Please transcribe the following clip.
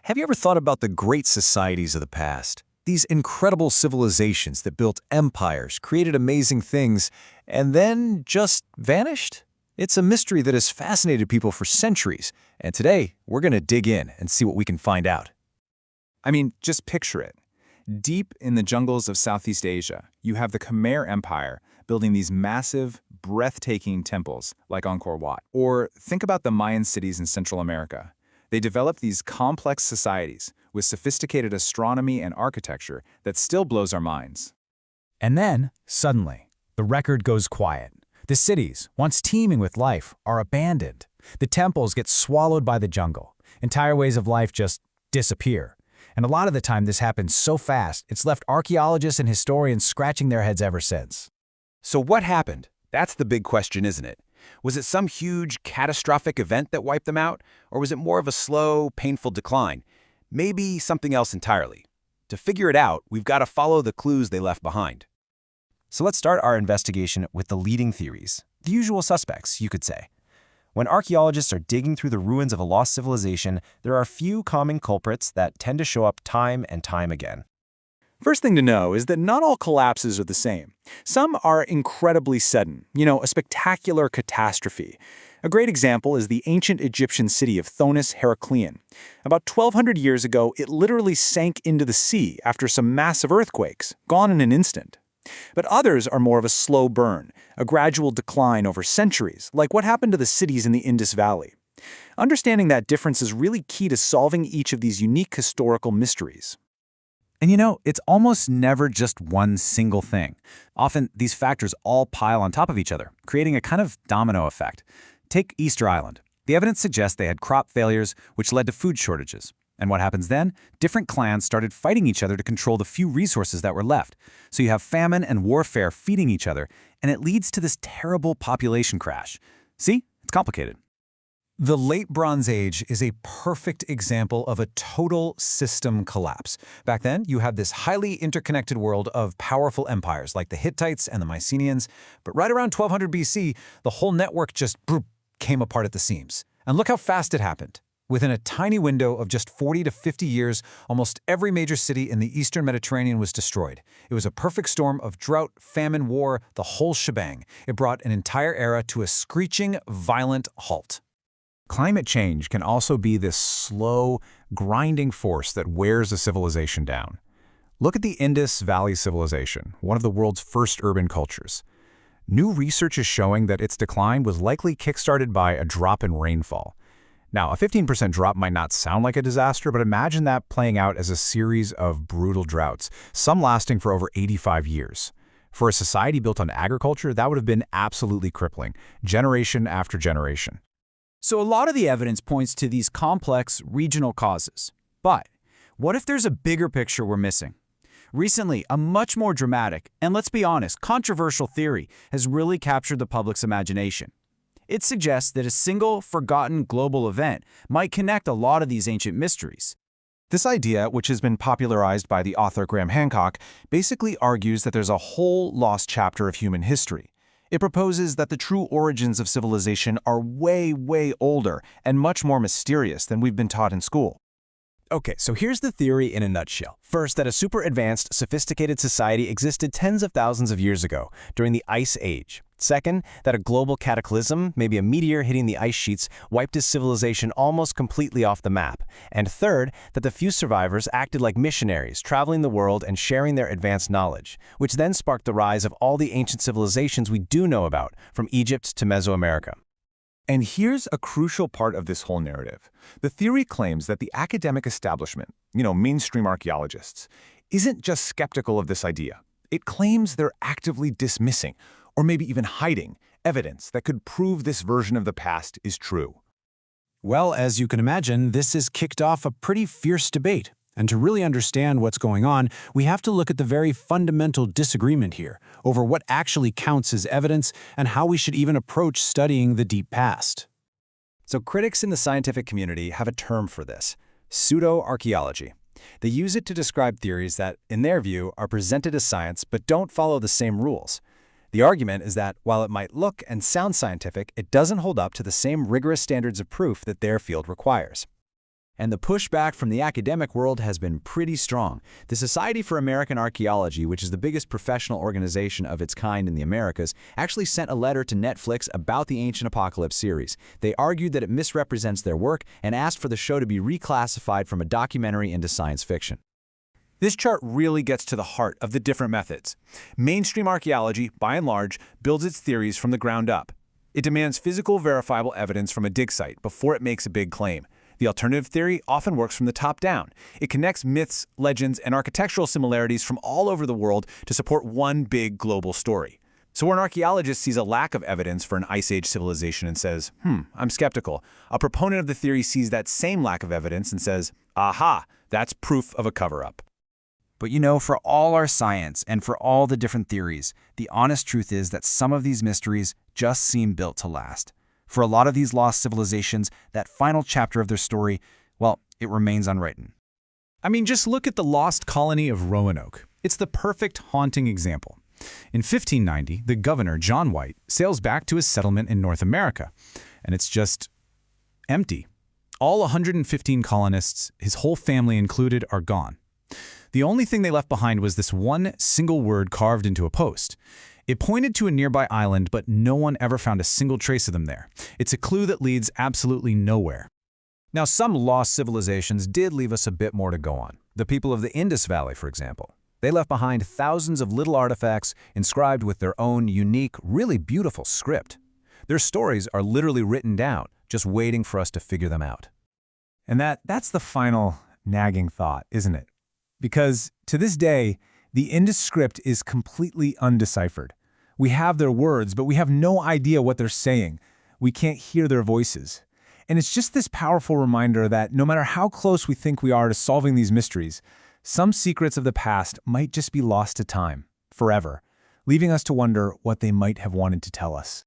Have you ever thought about the great societies of the past? These incredible civilizations that built empires, created amazing things, and then just vanished? It's a mystery that has fascinated people for centuries, and today we're going to dig in and see what we can find out. I mean, just picture it. Deep in the jungles of Southeast Asia, you have the Khmer Empire building these massive, breathtaking temples like Angkor Wat. Or think about the Mayan cities in Central America. They developed these complex societies with sophisticated astronomy and architecture that still blows our minds. And then, suddenly, the record goes quiet. The cities, once teeming with life, are abandoned. The temples get swallowed by the jungle. Entire ways of life just disappear. And a lot of the time this happens so fast, it's left archaeologists and historians scratching their heads ever since. So what happened? That's the big question, isn't it? Was it some huge, catastrophic event that wiped them out? Or was it more of a slow, painful decline? Maybe something else entirely. To figure it out, we've got to follow the clues they left behind. So let's start our investigation with the leading theories, the usual suspects, you could say. When archaeologists are digging through the ruins of a lost civilization, there are a few common culprits that tend to show up time and time again. First thing to know is that not all collapses are the same. Some are incredibly sudden, a spectacular catastrophe. A great example is the ancient Egyptian city of Thonis Heracleion. About 1,200 years ago, it literally sank into the sea after some massive earthquakes, gone in an instant. But others are more of a slow burn, a gradual decline over centuries, like what happened to the cities in the Indus Valley. Understanding that difference is really key to solving each of these unique historical mysteries. And it's almost never just one single thing. Often, these factors all pile on top of each other, creating a kind of domino effect. Take Easter Island. The evidence suggests they had crop failures, which led to food shortages. And what happens then? Different clans started fighting each other to control the few resources that were left. So you have famine and warfare feeding each other, and it leads to this terrible population crash. See? It's complicated. The Late Bronze Age is a perfect example of a total system collapse. Back then, you had this highly interconnected world of powerful empires like the Hittites and the Mycenaeans, but right around 1200 BC, the whole network just came apart at the seams. And look how fast it happened. Within a tiny window of just 40 to 50 years, almost every major city in the eastern Mediterranean was destroyed. It was a perfect storm of drought, famine, war, the whole shebang. It brought an entire era to a screeching, violent halt. Climate change can also be this slow, grinding force that wears a civilization down. Look at the Indus Valley Civilization, one of the world's first urban cultures. New research is showing that its decline was likely kickstarted by a drop in rainfall. Now, a 15% drop might not sound like a disaster, but imagine that playing out as a series of brutal droughts, some lasting for over 85 years. For a society built on agriculture, that would have been absolutely crippling, generation after generation. So a lot of the evidence points to these complex regional causes. But what if there's a bigger picture we're missing? Recently, a much more dramatic, and let's be honest, controversial theory has really captured the public's imagination. It suggests that a single, forgotten global event might connect a lot of these ancient mysteries. This idea, which has been popularized by the author Graham Hancock, basically argues that there's a whole lost chapter of human history. It proposes that the true origins of civilization are way, way older and much more mysterious than we've been taught in school. Okay, so here's the theory in a nutshell. First, that a super advanced, sophisticated society existed tens of thousands of years ago, during the Ice Age. Second, that a global cataclysm, maybe a meteor hitting the ice sheets, wiped his civilization almost completely off the map. And third, that the few survivors acted like missionaries, traveling the world and sharing their advanced knowledge, which then sparked the rise of all the ancient civilizations we do know about, from Egypt to Mesoamerica. And here's a crucial part of this whole narrative. The theory claims that the academic establishment, mainstream archaeologists, isn't just skeptical of this idea. It claims they're actively dismissing, or maybe even hiding, evidence that could prove this version of the past is true. Well, as you can imagine, this has kicked off a pretty fierce debate. And to really understand what's going on, we have to look at the very fundamental disagreement here over what actually counts as evidence and how we should even approach studying the deep past. So critics in the scientific community have a term for this: pseudo-archaeology. They use it to describe theories that, in their view, are presented as science but don't follow the same rules. The argument is that, while it might look and sound scientific, it doesn't hold up to the same rigorous standards of proof that their field requires. And the pushback from the academic world has been pretty strong. The Society for American Archaeology, which is the biggest professional organization of its kind in the Americas, actually sent a letter to Netflix about the Ancient Apocalypse series. They argued that it misrepresents their work and asked for the show to be reclassified from a documentary into science fiction. This chart really gets to the heart of the different methods. Mainstream archaeology, by and large, builds its theories from the ground up. It demands physical, verifiable evidence from a dig site before it makes a big claim. The alternative theory often works from the top down. It connects myths, legends, and architectural similarities from all over the world to support one big global story. So when an archaeologist sees a lack of evidence for an Ice Age civilization and says, I'm skeptical, a proponent of the theory sees that same lack of evidence and says, aha, that's proof of a cover-up. But you know, for all our science and for all the different theories, the honest truth is that some of these mysteries just seem built to last. For a lot of these lost civilizations, that final chapter of their story, well, it remains unwritten. I mean, just look at the lost colony of Roanoke. It's the perfect haunting example. In 1590, the governor, John White, sails back to his settlement in North America, and it's just empty. All 115 colonists, his whole family included, are gone. The only thing they left behind was this one single word carved into a post. It pointed to a nearby island, but no one ever found a single trace of them there. It's a clue that leads absolutely nowhere. Now, some lost civilizations did leave us a bit more to go on. The people of the Indus Valley, for example. They left behind thousands of little artifacts inscribed with their own unique, really beautiful script. Their stories are literally written down, just waiting for us to figure them out. And that's the final nagging thought, isn't it? Because to this day, the Indus script is completely undeciphered. We have their words, but we have no idea what they're saying. We can't hear their voices. And it's just this powerful reminder that no matter how close we think we are to solving these mysteries, some secrets of the past might just be lost to time, forever, leaving us to wonder what they might have wanted to tell us.